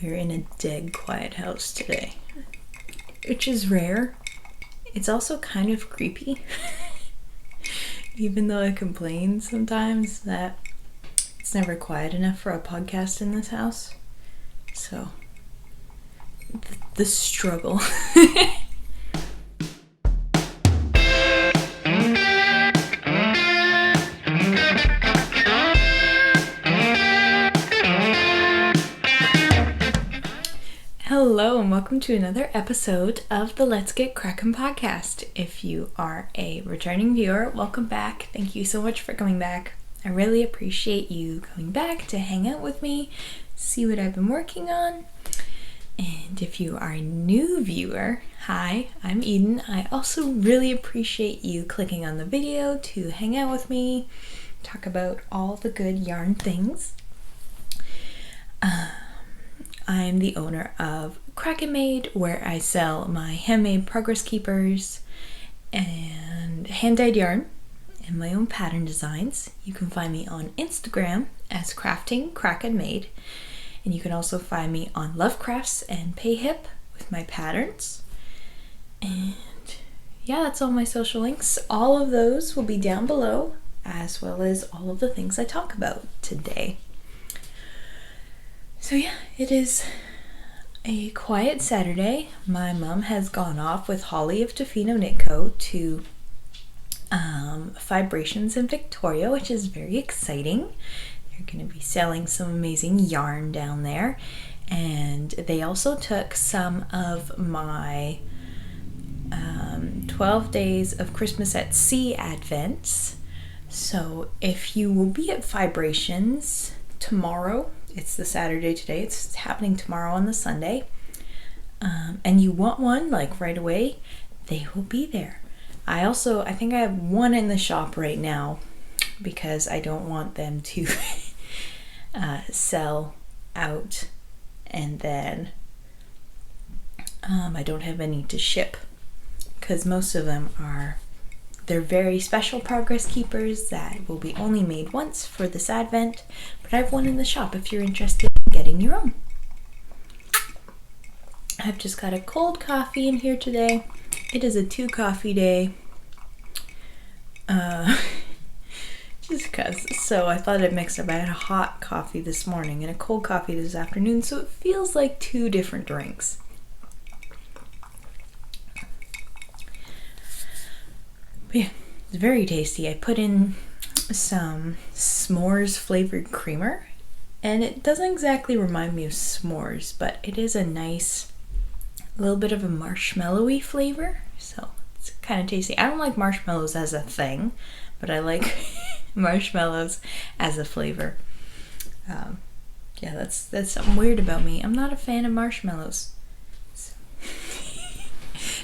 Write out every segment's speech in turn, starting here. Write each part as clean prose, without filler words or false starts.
We're in a dead quiet house today, which is rare. It's also kind of creepy, even though I complain sometimes that it's never quiet enough for a podcast in this house. So, the struggle. Hello and welcome to another episode of the Let's Get Kraken podcast. If you are a returning viewer, welcome back. Thank you so much for coming back. I really appreciate you coming back to hang out with me, see what I've been working on. And if you are a new viewer, hi, I'm Eden. I also really appreciate you clicking on the video to hang out with me, talk about all the good yarn things. I'm the owner of Kraken Made, where I sell my handmade progress keepers and hand-dyed yarn and my own pattern designs. You can find me on Instagram as Crafting Kraken Made, and you can also find me on Lovecrafts and Payhip with my patterns. And yeah, that's all my social links. All of those will be down below, as well as all of the things I talk about today. So yeah, it is a quiet Saturday. My mom has gone off with Holly of Tofino Knit Co. to Vibrations in Victoria, which is very exciting. They're going to be selling some amazing yarn down there. And they also took some of my 12 days of Christmas at Sea Advents. So if you will be at Vibrations tomorrow, it's the Saturday today, it's happening tomorrow on the Sunday, and you want one like right away, they will be there. I think I have one in the shop right now because I don't want them to sell out and then I don't have any to ship, because most of them they're very special progress keepers that will be only made once for this Advent, but I have one in the shop if you're interested in getting your own. I've just got a cold coffee in here today. It is a 2 coffee day. Just because. So I thought I'd mix up. I had a hot coffee this morning and a cold coffee this afternoon, so it feels like 2 different drinks. But yeah, it's very tasty. I put in some s'mores flavored creamer, and it doesn't exactly remind me of s'mores, but it is a nice little bit of a marshmallowy flavor, so it's kind of tasty. I don't like marshmallows as a thing, but I like marshmallows as a flavor. Yeah, that's something weird about me. I'm not a fan of marshmallows. So.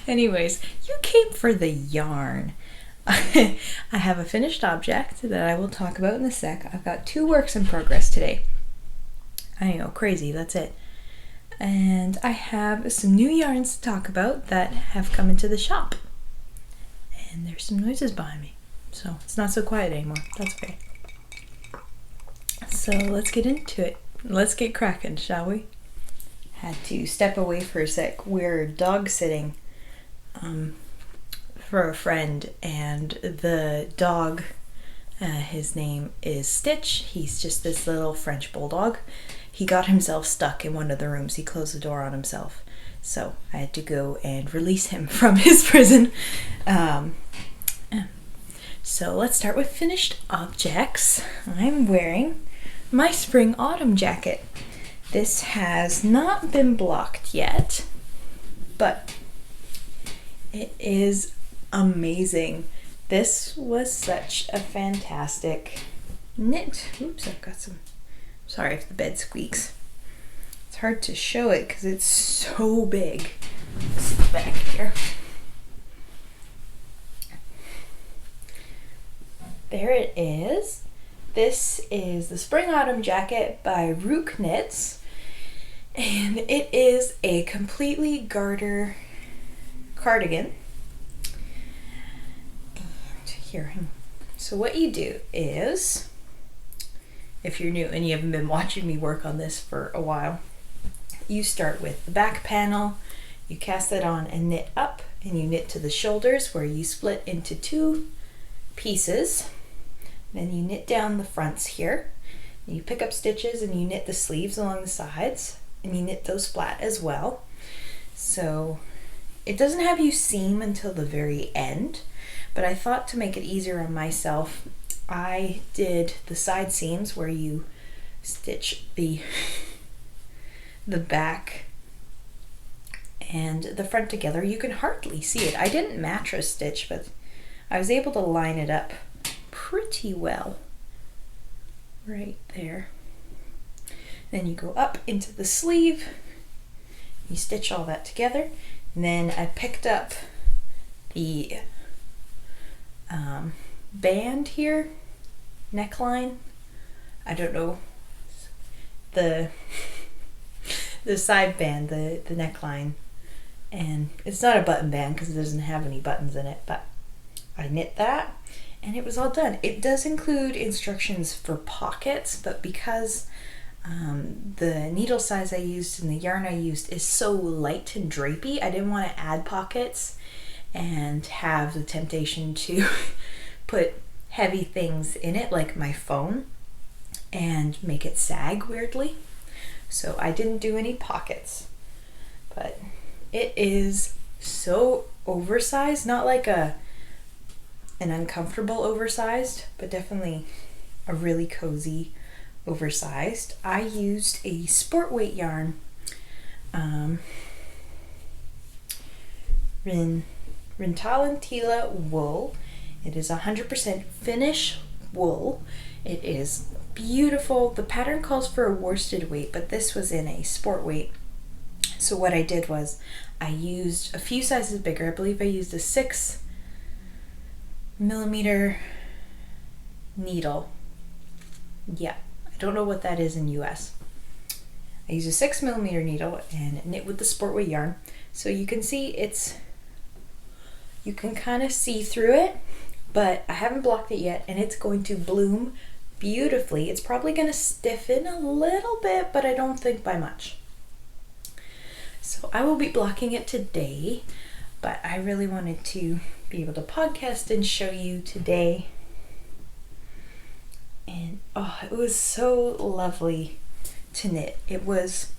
Anyways, you came for the yarn. I have a finished object that I will talk about in a sec. I've got 2 works in progress today. I know, crazy, that's it. And I have some new yarns to talk about that have come into the shop. And there's some noises behind me, so it's not so quiet anymore. That's okay. So let's get into it. Let's get cracking, shall we? Had to step away for a sec. We're dog sitting for a friend, and the dog, his name is Stitch. He's just this little French bulldog. He got himself stuck in one of the rooms. He closed the door on himself, so I had to go and release him from his prison. So let's start with finished objects. I'm wearing my spring autumn jacket. This has not been blocked yet, but it is amazing. This was such a fantastic knit. Oops, I've got some. Sorry if the bed squeaks. It's hard to show it because it's so big. Sit back here. There it is. This is the Spring Autumn Jacket by Rook Knits, and it is a completely garter cardigan. And here, so what you do is, if you're new and you haven't been watching me work on this for a while, you start with the back panel, you cast that on and knit up, and you knit to the shoulders where you split into 2 pieces. Then you knit down the fronts here. You pick up stitches and you knit the sleeves along the sides, and you knit those flat as well. So it doesn't have you seam until the very end, but I thought to make it easier on myself, I did the side seams where you stitch the back and the front together. You can hardly see it. I didn't mattress stitch, but I was able to line it up pretty well right there. Then you go up into the sleeve, you stitch all that together, and then I picked up the band here, neckline, I don't know, the side band, the neckline, and it's not a button band because it doesn't have any buttons in it, but I knit that and it was all done. It does include instructions for pockets, but because the needle size I used and the yarn I used is so light and drapey, I didn't want to add pockets and have the temptation to put heavy things in it like my phone and make it sag weirdly. So I didn't do any pockets, but it is so oversized, not like an uncomfortable oversized, but definitely a really cozy oversized. I used a sport weight yarn, Rintalan Tila wool. It is 100% Finnish wool. It is beautiful. The pattern calls for a worsted weight, but this was in a sport weight. So what I did was I used a few sizes bigger. I believe I used a 6mm needle. Yeah, I don't know what that is in US. I used a 6mm needle and knit with the sport weight yarn. So you can see you can kind of see through it, but I haven't blocked it yet, and it's going to bloom beautifully. It's probably going to stiffen a little bit, but I don't think by much. So I will be blocking it today, but I really wanted to be able to podcast and show you today. And oh, it was so lovely to knit. It was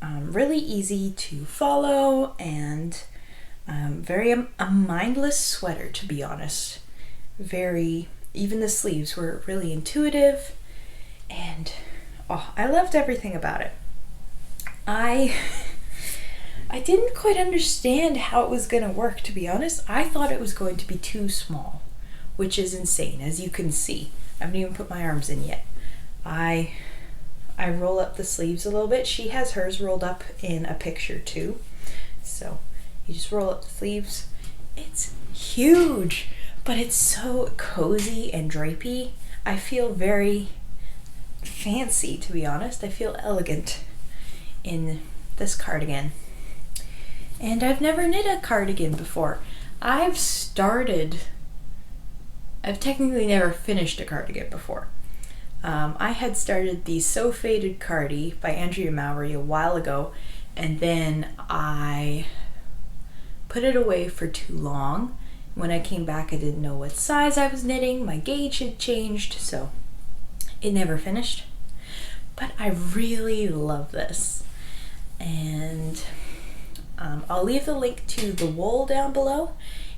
really easy to follow and very a mindless sweater, to be honest. Even the sleeves were really intuitive, and oh, I loved everything about it. I didn't quite understand how it was going to work, to be honest. I thought it was going to be too small, which is insane, as you can see. I haven't even put my arms in yet. I roll up the sleeves a little bit. She has hers rolled up in a picture too. So you just roll up the sleeves. It's huge, but it's so cozy and drapey. I feel very fancy, to be honest. I feel elegant in this cardigan. And I've never knit a cardigan before. I've technically never finished a cardigan before. I had started the So Faded Cardi by Andrea Mowry a while ago, and then I put it away for too long. When I came back, I didn't know what size I was knitting. My gauge had changed, so it never finished. But I really love this. And I'll leave the link to the wool down below.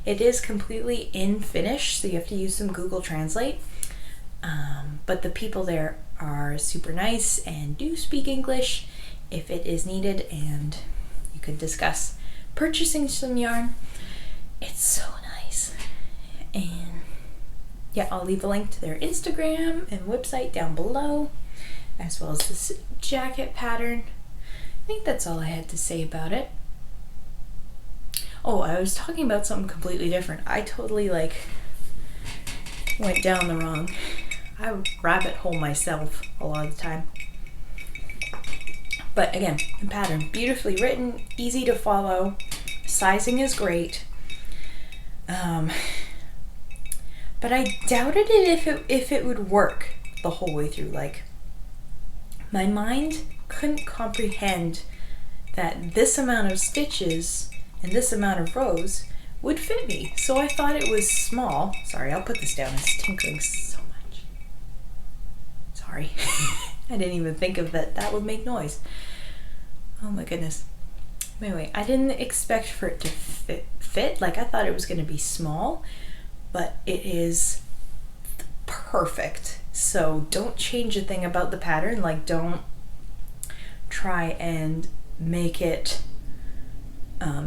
It is completely in Finnish, so you have to use some Google Translate. But the people there are super nice and do speak English if it is needed, and you could discuss purchasing some yarn. It's so nice. And yeah, I'll leave a link to their Instagram and website down below, as well as this jacket pattern. I think that's all I had to say about it. Oh, I was talking about something completely different. I totally went down the wrong. I rabbit hole myself a lot of the time. But again, the pattern, beautifully written, easy to follow, sizing is great. But I doubted it if it would work the whole way through. My mind couldn't comprehend that this amount of stitches and this amount of rows would fit me. So I thought it was small. Sorry, I'll put this down. It's tinkling so much. Sorry. I didn't even think of that would make noise. Oh my goodness. Anyway, I didn't expect for it to fit. Like, I thought it was going to be small, but it is perfect. So don't change a thing about the pattern. Like, don't try and make it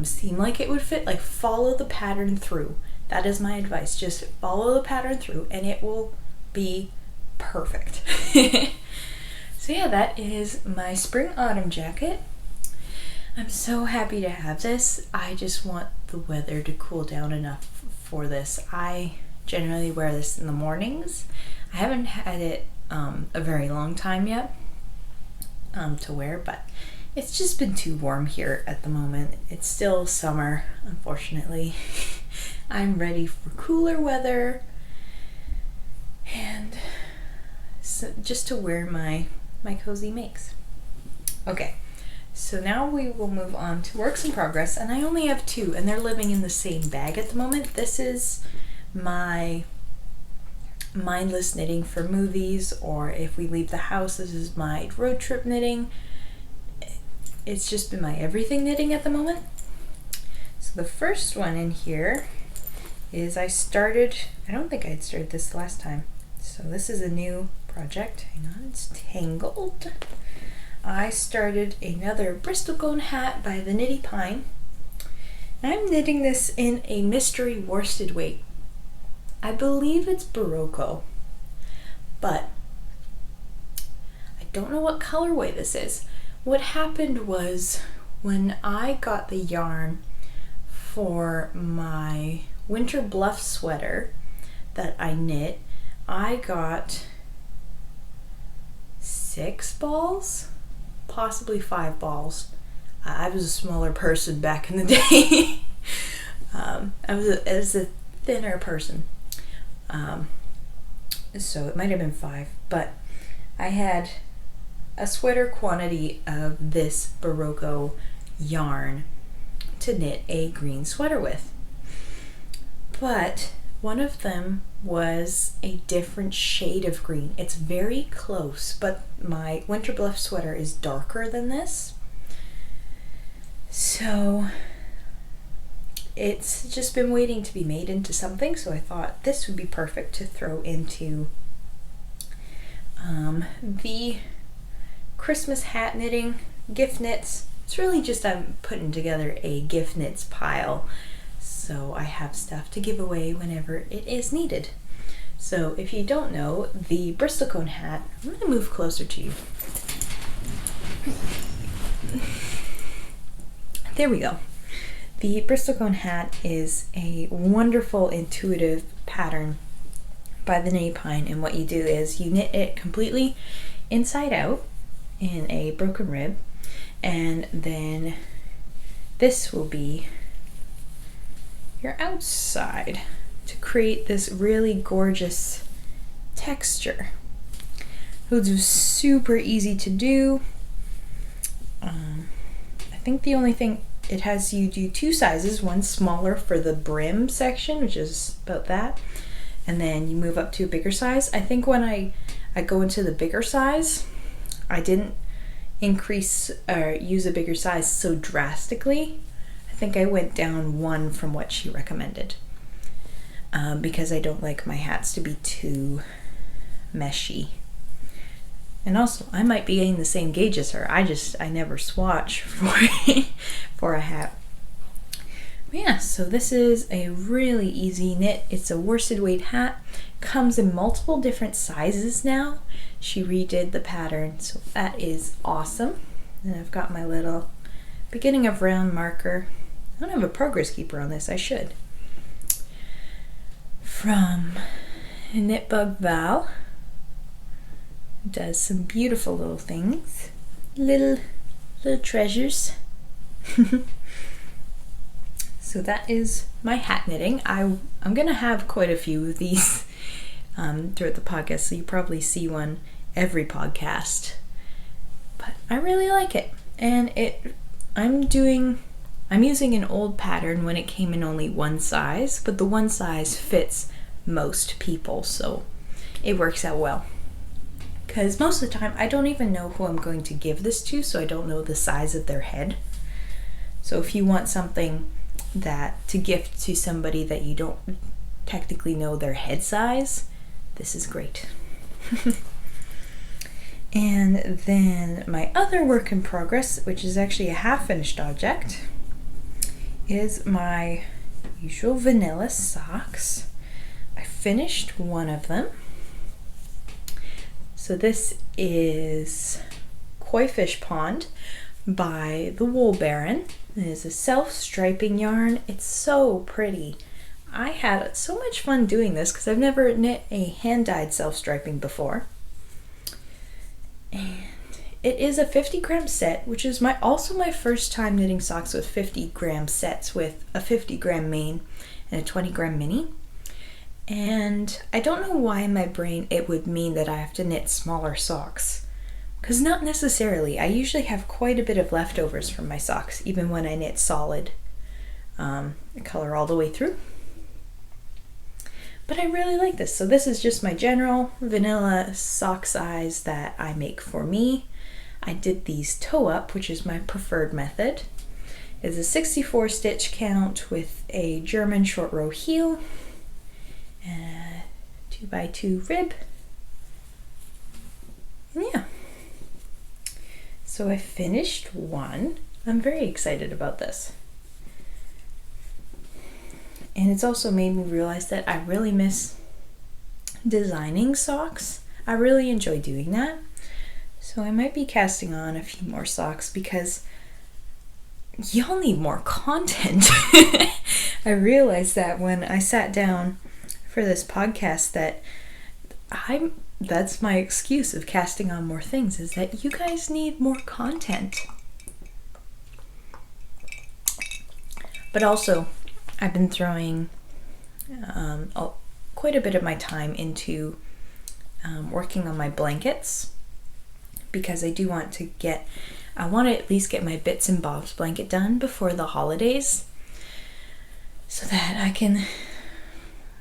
seem like it would fit. Like, follow the pattern through. That is my advice. Just follow the pattern through and it will be perfect. So yeah, that is my spring autumn jacket. I'm so happy to have this. I just want the weather to cool down enough for this. I generally wear this in the mornings. I haven't had it a very long time yet to wear, but it's just been too warm here at the moment. It's still summer, unfortunately. I'm ready for cooler weather and so just to wear my cozy makes. Okay, so now we will move on to works in progress, and I only have two, and they're living in the same bag at the moment. This is my mindless knitting for movies, or if we leave the house. This is my road trip knitting. It's just been my everything knitting at the moment. So the first one in here is I don't think I had started this last time. So this is a new project. Hang on, it's tangled. I started another Bristlecone Hat by the Knitty Pine. And I'm knitting this in a mystery worsted weight. I believe it's Barocco, but I don't know what colorway this is. What happened was when I got the yarn for my Winter Bluff sweater that I knit, I got 6 balls, possibly 5 balls. I was a smaller person back in the day. I was a thinner person. So it might have been 5, but I had a sweater quantity of this Barocco yarn to knit a green sweater with. But one of them was a different shade of green. It's very close, but my Winter Bluff sweater is darker than this. So it's just been waiting to be made into something, so I thought this would be perfect to throw into the Christmas hat knitting, gift knits. It's really just I'm putting together a gift knits pile, so I have stuff to give away whenever it is needed. So if you don't know, the Bristlecone hat, I'm going to move closer to you. There we go. The Bristlecone hat is a wonderful intuitive pattern by the Knitty Pine, and what you do is you knit it completely inside out in a broken rib, and then this will be your outside to create this really gorgeous texture. It's super easy to do. I think the only thing, it has you do 2 sizes, one smaller for the brim section, which is about that, and then you move up to a bigger size. I think when I go into the bigger size, I didn't increase or use a bigger size so drastically. I think I went down 1 from what she recommended, because I don't like my hats to be too meshy. And also, I might be getting the same gauge as her. I never swatch for a hat. But yeah, so this is a really easy knit. It's a worsted weight hat. Comes in multiple different sizes now. She redid the pattern, so that is awesome. And I've got my little beginning of round marker. I don't have a progress keeper on this. I should. From Knitbug Val. Does some beautiful little things, little treasures. So that is my hat knitting. I'm gonna have quite a few of these throughout the podcast, so you probably see one every podcast, but I really like it, and it I'm using an old pattern when it came in only one size, but the one size fits most people, so it works out well. Because most of the time, I don't even know who I'm going to give this to, so I don't know the size of their head. So if you want something that to gift to somebody that you don't technically know their head size, this is great. And then my other work in progress, which is actually a half-finished object, is my usual vanilla socks. I finished one of them. So this is Koi Fish Pond by the Wool Baron. It is a self-striping yarn. It's so pretty. I had so much fun doing this because I've never knit a hand-dyed self-striping before. And it is a 50-gram set, which is also my first time knitting socks with 50-gram sets with a 50-gram main and a 20-gram mini. And I don't know why in my brain it would mean that I have to knit smaller socks. Because not necessarily. I usually have quite a bit of leftovers from my socks, even when I knit solid color all the way through. But I really like this. So this is just my general vanilla sock size that I make for me. I did these toe up, which is my preferred method. It's a 64 stitch count with a German short row heel and a 2x2 rib. And yeah. So I finished one. I'm very excited about this. And it's also made me realize that I really miss designing socks. I really enjoy doing that. So I might be casting on a few more socks because y'all need more content. I realized that when I sat down for this podcast that that's my excuse of casting on more things, is that you guys need more content. But also, I've been throwing quite a bit of my time into working on my blankets because I want to at least get my Bits and Bobs blanket done before the holidays so that I can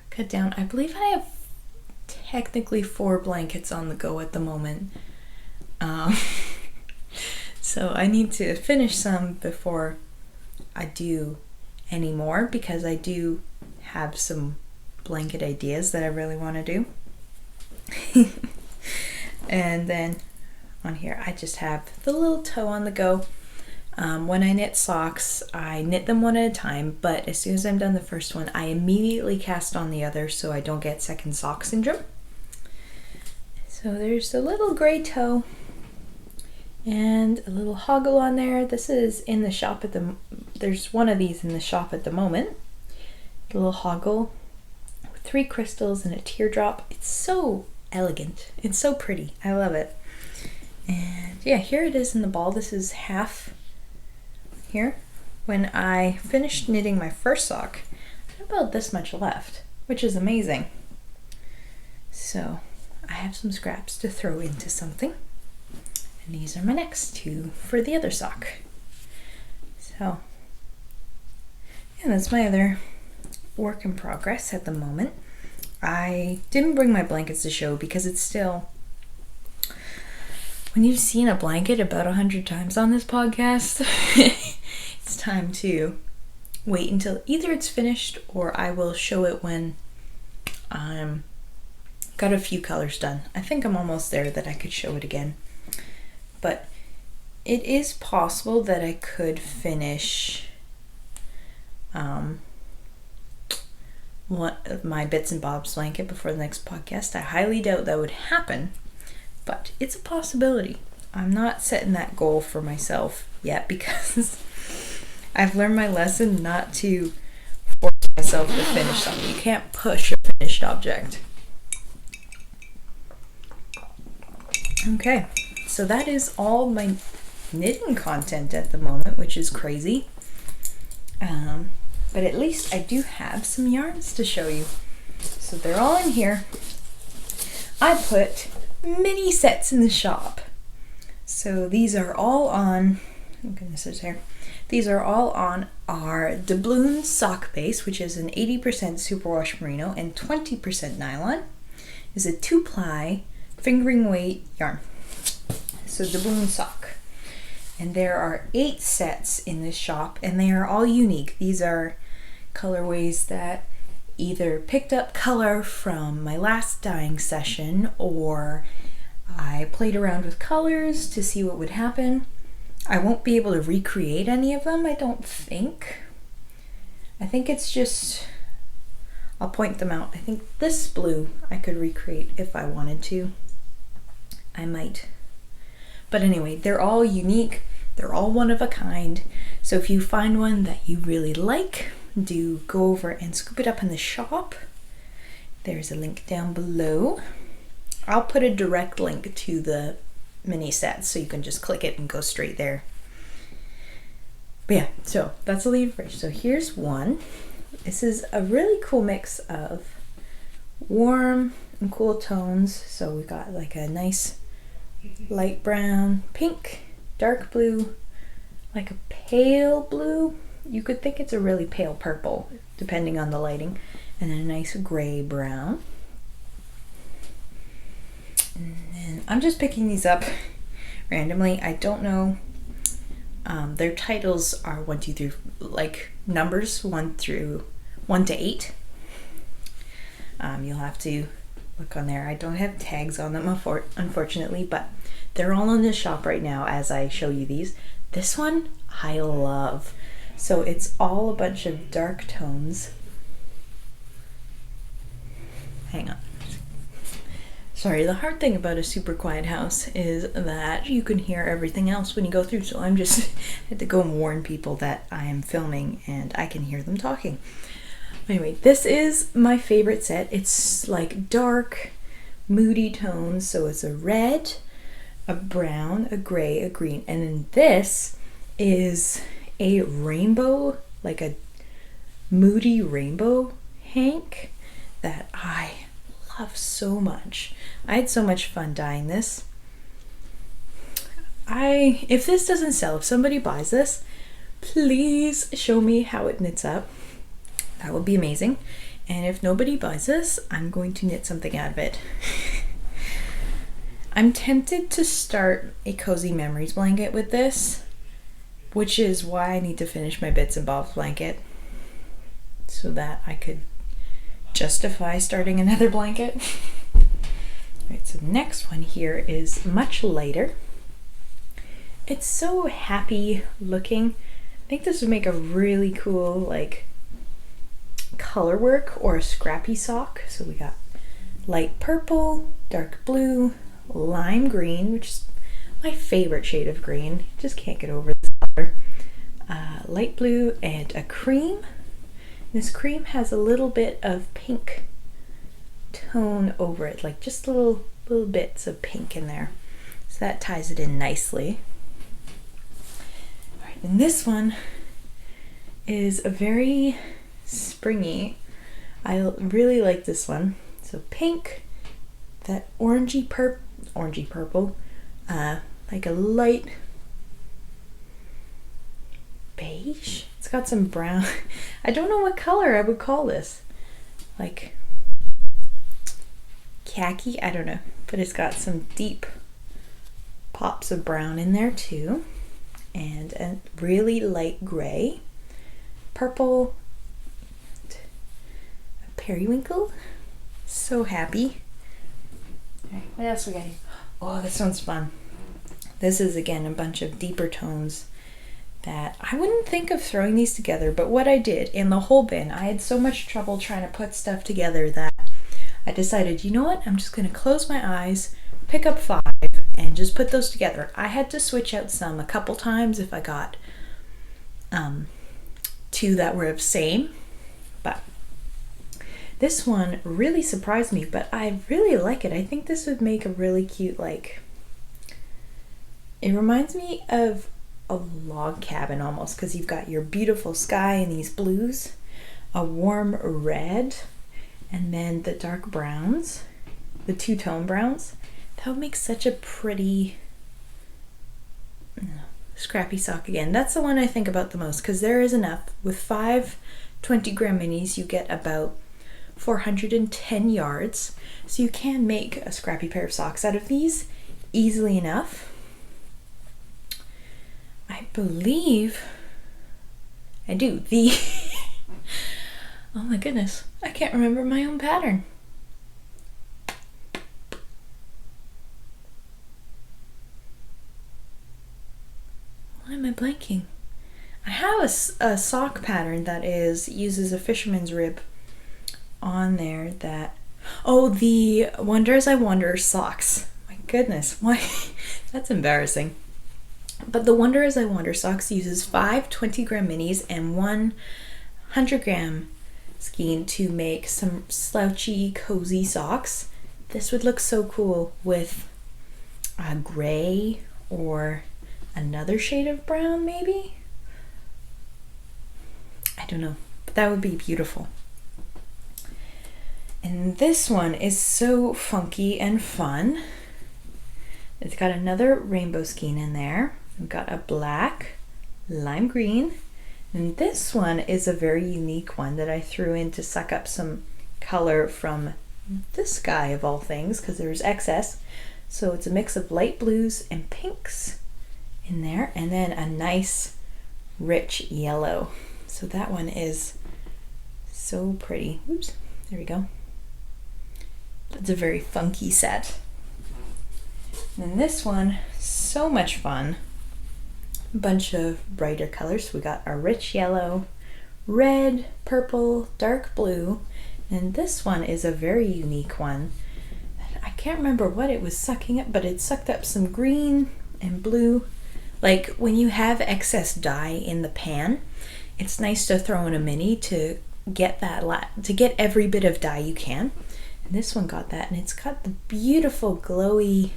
cut down. I believe I have technically 4 blankets on the go at the moment. So I need to finish some before I do anymore because I do have some blanket ideas that I really want to do. And then on here I just have the little toe on the go. When I knit socks, I knit them one at a time, but as soon as I'm done the first one, I immediately cast on the other so I don't get second sock syndrome. So there's a little gray toe and a little hoggle on there. This is in the shop there's one of these in the shop at the moment. The little hoggle with 3 crystals and a teardrop. It's so elegant. It's so pretty. I love it. And yeah, here it is in the ball. This is half here. When I finished knitting my first sock, I had about this much left, which is amazing. So I have some scraps to throw into something. And these are my next 2 for the other sock. So, yeah, that's my other work in progress at the moment. I didn't bring my blankets to show because it's still, when you've seen a blanket about 100 times on this podcast, it's time to wait until either it's finished or I will show it when I'm got a few colors done. I think I'm almost there that I could show it again. But it is possible that I could finish my Bits and Bobs blanket before the next podcast. I highly doubt that would happen, but it's a possibility. I'm not setting that goal for myself yet because I've learned my lesson not to force myself to finish something. You can't push a finished object. Okay, so that is all my knitting content at the moment, which is crazy. But at least I do have some yarns to show you. So they're all in here. I put mini sets in the shop. So these are all on goodness, there's hair. These are all on our doubloon sock base, which is an 80% superwash merino and 20% nylon. Is a 2-ply fingering weight yarn. So doubloon sock. And there are 8 sets in this shop, and they are all unique. These are colorways that either picked up color from my last dyeing session, or I played around with colors to see what would happen. I won't be able to recreate any of them, I don't think. I think it's just, I'll point them out. I think this blue I could recreate if I wanted to. I might. But anyway, they're all unique. They're all one of a kind. So if you find one that you really like, do go over and scoop it up in the shop. There's a link down below. I'll put a direct link to the mini set so you can just click it and go straight there. But yeah, so that's the lead bridge. So here's one. This is a really cool mix of warm and cool tones. So we got like a nice light brown, pink, dark blue, like a pale blue. You could think it's a really pale purple, depending on the lighting, and then a nice gray brown. And then I'm just picking these up randomly. I don't know. Their titles are 1, 2, 3, like numbers 1 to 8. You'll have to look on there. I don't have tags on them, unfortunately, but they're all in the shop right now as I show you these. This one I love. So it's all a bunch of dark tones. Hang on. Sorry, the hard thing about a super quiet house is that you can hear everything else when you go through. So I'm just had to go and warn people that I am filming and I can hear them talking. Anyway, this is my favorite set. It's like dark, moody tones. So it's a red, a brown, a gray, a green, and then this is a rainbow, like a moody rainbow hank that I love so much. I had so much fun dyeing this. If this doesn't sell, if somebody buys this, please show me how it knits up. That would be amazing. And if nobody buys this, I'm going to knit something out of it. I'm tempted to start a Cozy Memories blanket with this, which is why I need to finish my Bits and Bobs blanket so that I could justify starting another blanket. Alright, so the next one here is much lighter. It's so happy looking. I think this would make a really cool like color work or a scrappy sock. So we got light purple, dark blue, lime green, which is my favorite shade of green. Just can't get over this color. Light blue and a cream. This cream has a little bit of pink tone over it, like just little bits of pink in there. So that ties it in nicely. All right, and this one is a very springy. I really like this one. So pink, that orangey purple, like a light beige. It's got some brown. I don't know what color I would call this. Like khaki, I don't know. But it's got some deep pops of brown in there too. And a really light gray, purple, a periwinkle. So happy. All right, what else we got here? Oh, this one's fun. This is again a bunch of deeper tones that I wouldn't think of throwing these together, but what I did in the whole bin, I had so much trouble trying to put stuff together that I decided, you know what, I'm just going to close my eyes, pick up 5, and just put those together. I had to switch out some a couple times if I got 2 that were the same, but this one really surprised me, but I really like it. I think this would make a really cute, like, it reminds me of a log cabin almost, because you've got your beautiful sky and these blues, a warm red, and then the dark browns, the 2-tone browns. That would make such a pretty, scrappy sock again. That's the one I think about the most because there is enough. With 5 20-gram minis, you get about 410 yards. So you can make a scrappy pair of socks out of these easily enough. I believe I do. Oh my goodness, I can't remember my own pattern. Why am I blanking? I have a sock pattern that uses a fisherman's rib on there that, oh, the Wonder as I Wander socks. My goodness, why? That's embarrassing. But the Wonder as I Wander socks uses 5 20-gram minis and 1 100-gram skein to make some slouchy, cozy socks. This would look so cool with a gray or another shade of brown, maybe? I don't know, but that would be beautiful. And this one is so funky and fun. It's got another rainbow skein in there. We've got a black, lime green, and this one is a very unique one that I threw in to suck up some color from this guy of all things because there's excess. So it's a mix of light blues and pinks in there, and then a nice rich yellow. So that one is so pretty. Oops, there we go. That's a very funky set. And then this one, so much fun. A bunch of brighter colors. We got our rich yellow, red, purple, dark blue, and this one is a very unique one. I can't remember what it was sucking up, but it sucked up some green and blue. Like when you have excess dye in the pan, it's nice to throw in a mini to get every bit of dye you can. And this one got that, and it's got the beautiful glowy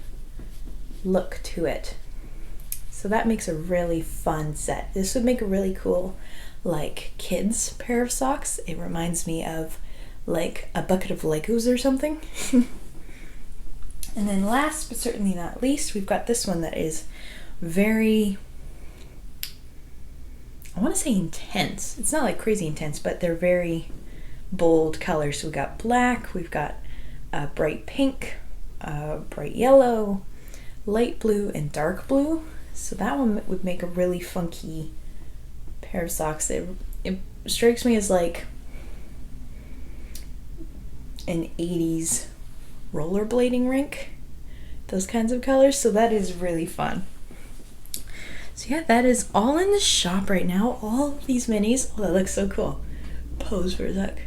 look to it. So that makes a really fun set. This would make a really cool, like, kids pair of socks. It reminds me of like a bucket of Legos or something. And then last but certainly not least, we've got this one that is very, I want to say intense. It's not like crazy intense, but they're very bold colors. So we've got black, we've got a bright pink, bright yellow, light blue, and dark blue. So that one would make a really funky pair of socks. It strikes me as like an 80s rollerblading rink, those kinds of colors. So that is really fun. So yeah, that is all in the shop right now. All of these minis. Oh, that looks so cool. Pose for a sec.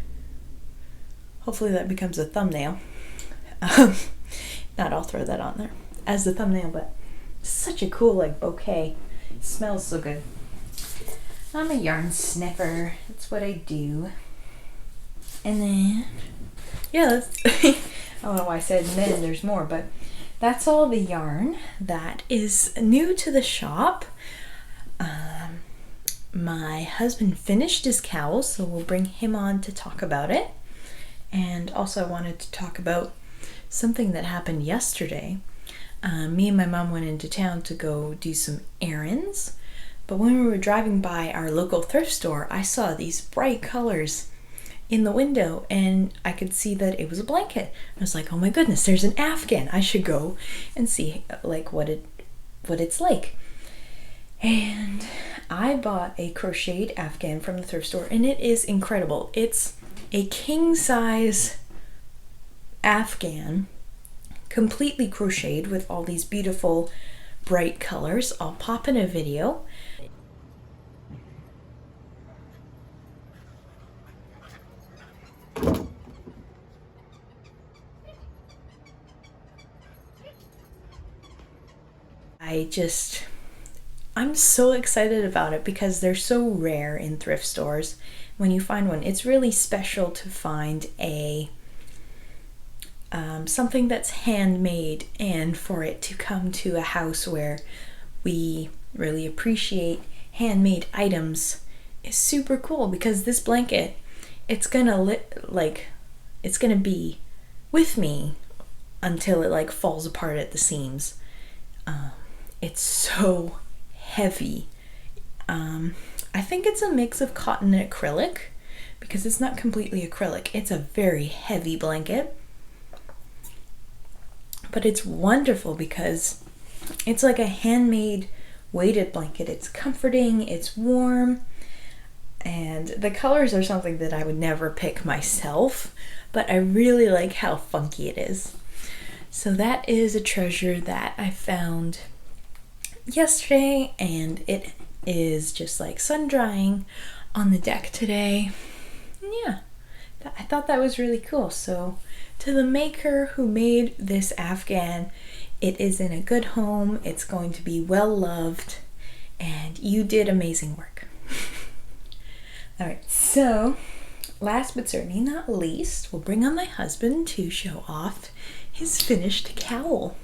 Hopefully that becomes a thumbnail. Not, I'll throw that on there as the thumbnail, but such a cool like bouquet. It smells so good. I'm a yarn sniffer. That's what I do. And then, yeah, that's I don't know why I said and then there's more, but that's all the yarn that is new to the shop. My husband finished his cowl, so we'll bring him on to talk about it. And also I wanted to talk about something that happened yesterday. Me and my mom went into town to go do some errands, but when we were driving by our local thrift store, I saw these bright colors in the window, and I could see that it was a blanket. I was like, oh my goodness, there's an Afghan. I should go and see like what it's like. And I bought a crocheted Afghan from the thrift store, and it is incredible. It's a king size Afghan, completely crocheted with all these beautiful bright colors. I'll pop in a video. I'm so excited about it because they're so rare in thrift stores. When you find one, it's really special to find a something that's handmade, and for it to come to a house where we really appreciate handmade items is super cool. Because this blanket, it's gonna be with me until it like falls apart at the seams. It's so heavy. I think it's a mix of cotton and acrylic because it's not completely acrylic. It's a very heavy blanket. But it's wonderful because it's like a handmade weighted blanket. It's comforting, it's warm, and the colors are something that I would never pick myself, but I really like how funky it is. So that is a treasure that I found yesterday, and it is just like sun drying on the deck today. And yeah, I thought that was really cool. So to the maker who made this Afghan, it is in a good home, it's going to be well loved, and you did amazing work. Alright, so last but certainly not least, we'll bring on my husband to show off his finished cowl.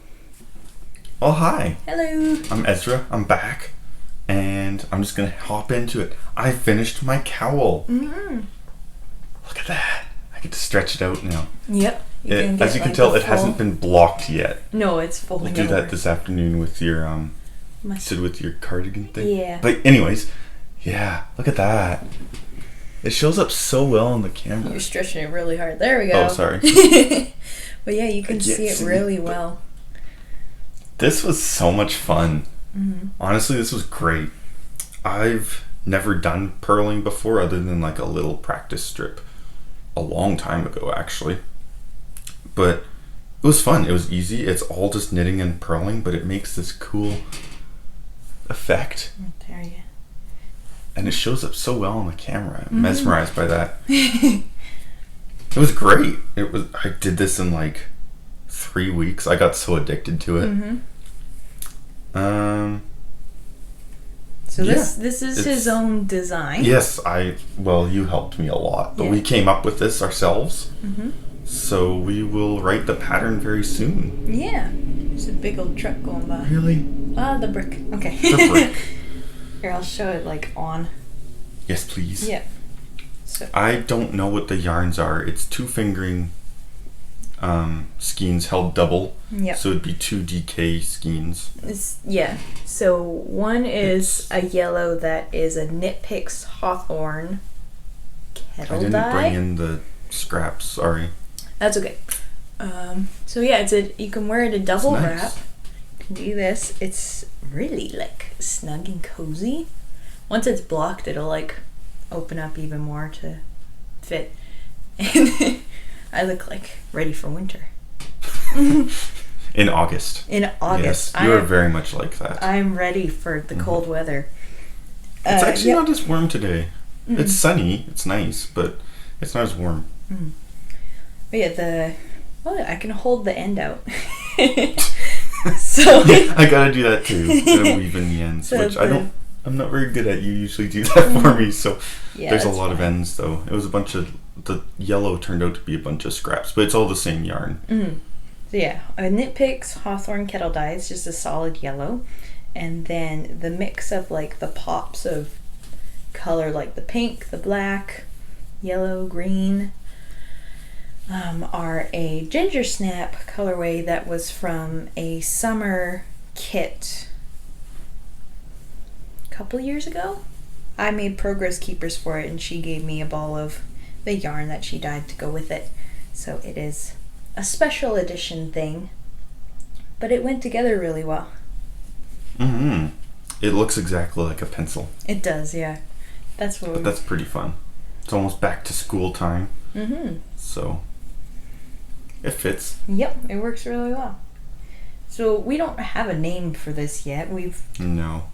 Oh, hi. Hello. I'm Ezra. I'm back. And I'm just going to hop into it. I finished my cowl. Mm-hmm. Look at that. I get to stretch it out now. Yep. As you can tell, it hasn't been blocked yet. No, it's folding We'll do over. that this afternoon with your with your cardigan thing. Yeah. But anyways, yeah, look at that. It shows up so well on the camera. You're stretching it really hard. There we go. Oh, sorry. But yeah, you can see it really well. This was so much fun. Mm-hmm. Honestly, this was great. I've never done purling before other than like a little practice strip a long time ago, actually. But it was fun. It was easy. It's all just knitting and purling, but it makes this cool effect. There you go. And it shows up so well on the camera. I'm mesmerized by that. It was great. I did this in like 3 weeks. I got so addicted to it. Mm-hmm. So Yeah, this is his own design. Yes, you helped me a lot, but we came up with this ourselves. Mm-hmm. So we will write the pattern very soon. Yeah. There's a big old truck going by. Really? The brick. Okay. The brick. Here, I'll show it like on. Yes, please. Yeah. So I don't know what the yarns are. It's 2 fingering skeins held double. Yep. So it'd be 2 DK skeins. So one is a yellow that is a Knit Picks Hawthorne kettle I didn't dye. bring in the scraps, sorry. That's okay. So yeah, you can wear it a double Nice. wrap. You can do this. It's really like snug and cozy. Once it's blocked, it'll like open up even more to fit. And I look like ready for winter. In August. In August. Yes, you are very much like that. I'm ready for the cold weather. It's actually not as warm today. It's sunny, it's nice, but it's not as warm. But yeah, I can hold the end out. So Yeah, I gotta do that too. Gotta weave in the ends, So which I'm not very good at. You usually do that for me, so yeah, there's a that's lot of fine. ends though. It was the yellow turned out to be a bunch of scraps, but it's all the same yarn. So yeah, a Knit Picks Hawthorne kettle dye is just a solid yellow, and then the mix of like the pops of color, like the pink, the black, yellow, green, are a ginger snap colorway that was from a summer kit a couple years ago. I made progress keepers for it, and she gave me a ball of the yarn that she dyed to go with it. So it is a special edition thing, but it went together really well. It looks exactly like a pencil. It does, yeah. That's But that's pretty fun. It's almost back to school time. So it fits. Yep, it works really well. So we don't have a name for this yet. No.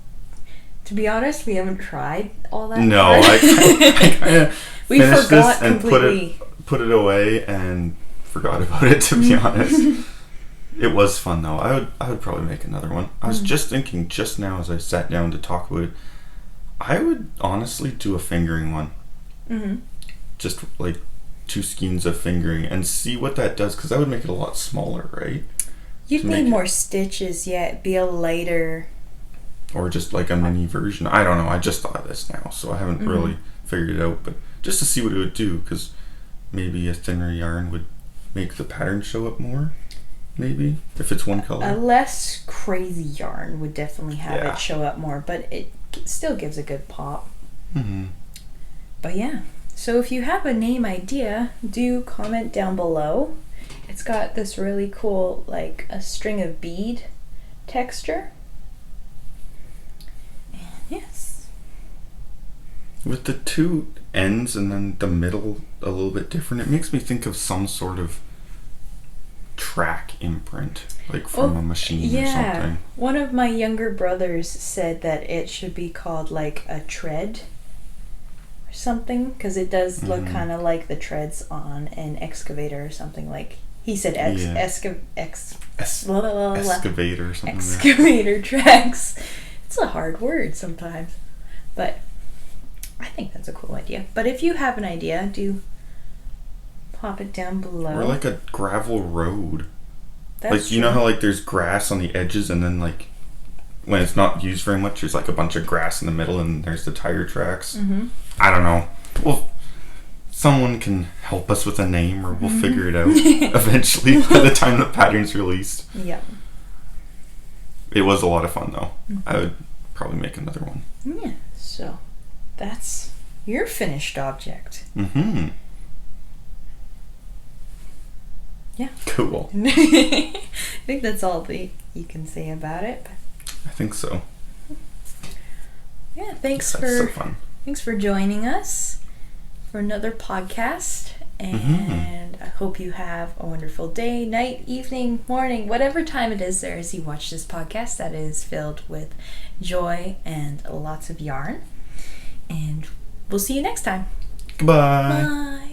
To be honest, we haven't tried all that. No, hard. I kind of We finished forgot this and completely. put it away and forgot about it, to be honest. It was fun though. I would probably make another one. I was just thinking just now as I sat down to talk about it, I would honestly do a fingering one. Just like 2 skeins of fingering and see what that does, because that would make it a lot smaller, right? You'd to make need it- more stitches yet. Be a lighter. Or just like a mini version. I don't know. I just thought of this now, so I haven't really figured it out. But just to see what it would do, because maybe a thinner yarn would make the pattern show up more. maybe, if it's one color. A less crazy yarn would definitely have Yeah. it show up more, but it still gives a good pop. Mm-hmm. But yeah, so if you have a name idea, do comment down below. It's got this really cool, like a string of bead texture. And yes. With the two ends and then the middle a little bit different, it makes me think of some sort of track imprint, like from a machine or something. One of my younger brothers said that it should be called like a tread or something, because it does look kind of like the treads on an excavator or something. Like he said, excavator Excavator or something. Excavator tracks. It's a hard word sometimes, but I think that's a cool idea. But if you have an idea, do pop it down below. Or like a gravel road. That's like, you know how like there's grass on the edges, and then like when it's not used very much, there's like a bunch of grass in the middle, and there's the tire tracks. Mm-hmm. I don't know. Well, someone can help us with a name, or we'll figure it out eventually by the time the pattern's released. Yeah. It was a lot of fun though. I would probably make another one. Yeah. So that's your finished object. Mm-hmm. Yeah. Cool. I think that's all you can say about it. But I think so. yeah, thanks That's so fun. Thanks for joining us for another podcast. And I hope you have a wonderful day, night, evening, morning, whatever time it is there as you watch this podcast that is filled with joy and lots of yarn. And we'll see you next time. Goodbye. Bye.